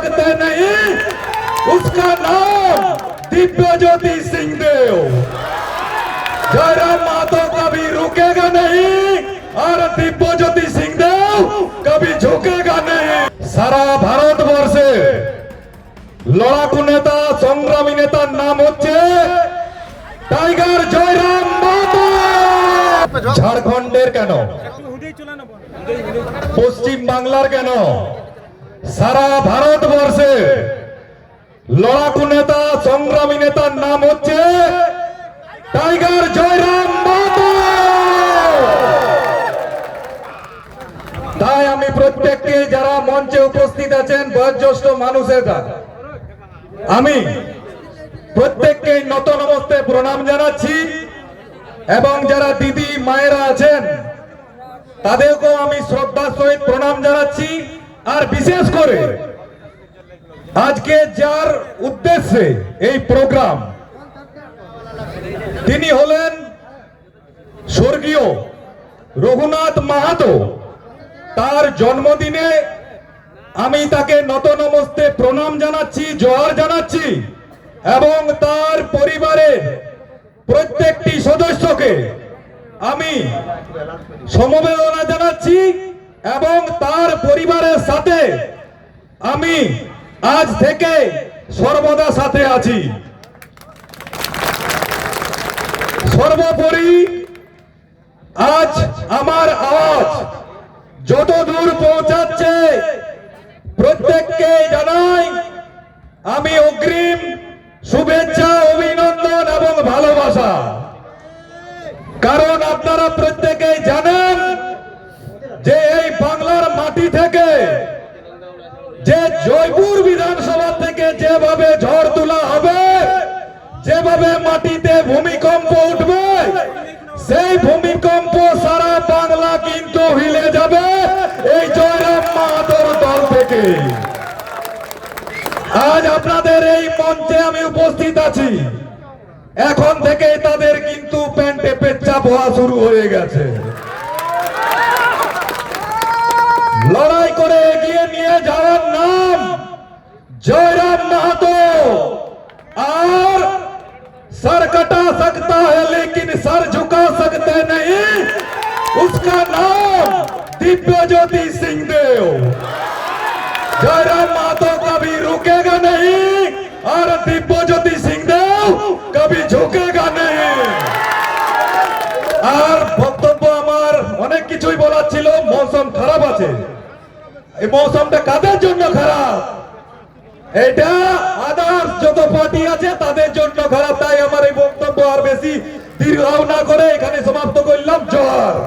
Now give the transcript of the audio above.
सकते नहीं, उसका नाम दिव्यज्योति सिंहदेव। जयराम महतो कभी रुकेगा नहीं और दिव्यज्योति सिंहदेव कभी झुकेगा नहीं। सारा भारतवर्षे লড়াকু নেতা সংগ্রামী নেতার নাম হচ্ছে টাইগার জয়রাম মাহাতো। ঝাড়খণ্ডের কেন, পশ্চিম বাংলার কেন, সারা ভারতবর্ষে লড়াকু নেতা সংগ্রামী নেতার নাম হচ্ছে টাইগার জয়রাম মাহাতো। তাই আমি প্রত্যেককে যারা মঞ্চে উপস্থিত আছেন বয়োজ্যেষ্ঠ মানুষেরা, আমি প্রত্যেককে নত নমস্তে প্রণাম জানাচ্ছি এবং যারা দিদি মায়েরা আছেন তাদেরকেও আমি শ্রদ্ধার সহিত প্রণাম জানাচ্ছি। আর বিশেষ করে আজকে যার উদ্দেশ্যে এই প্রোগ্রাম, তিনি হলেন স্বর্গীয় রঘুনাথ মাহাতো। তার জন্মদিনে আমি তাকে নত নমস্তে প্রণাম জানাচ্ছি, জোহার জানাচ্ছি এবং তার পরিবারের প্রত্যেকটি সদস্যকে আমি সমবেদনা জানাচ্ছি এবং তার পরিবারের সাথে আমি আজ থেকে সর্বদা সাথে আছি। সর্বোপরি আজ আমার আওয়াজ যত দূর পৌঁছাচ্ছে প্রত্যেককে জানাই আমি অগ্রিম শুভেচ্ছা, অভিনন্দন এবং ভালোবাসা। কারণ আপনারা প্রত্যেকেই জানেন যে এই বাংলার মাটি থেকে, যে জয়পুর বিধানসভা থেকে যেভাবে ঝড় তোলা হবে, যেভাবে মাটিতে ভূমিকম্প উঠবে, সেই ভূমিকম্প সারা বাংলা কিন্তু হিলে যাবে এই জয়রাম মাহাতোর দল থেকে। আজ আপনাদের এই মঞ্চে আমি উপস্থিত আছি, এখন থেকে তাদের কিন্তু প্যান্টে পেচ্ছাপ হওয়া শুরু হয়ে গেছে। লড়াই করে এগিয়ে নিয়ে যাওয়ার নাম জয়রাম মাহাতো। আর सर कटा सकता है लेकिन सर झुका सकते नहीं, उसका नाम दिव्यज्योति सिंहदेव। जयराम महतो कभी रुकेगा नहीं और दिव्यज्योति सिंहदेव कभी झुकेगा नहीं। আর বক্তব্য আমার অনেক কিছুই বলার ছিল। মৌসুম খারাপ আছে, এই মৌসুমটা কাদের জন্য খারাপ? এটা আদার্স যত পার্টি আছে তাদের জন্য খারাপ। তাই আমার এই বক্তব্য আর বেশি দীর্ঘ না করে এখানে সমাপ্ত করলাম। জয়।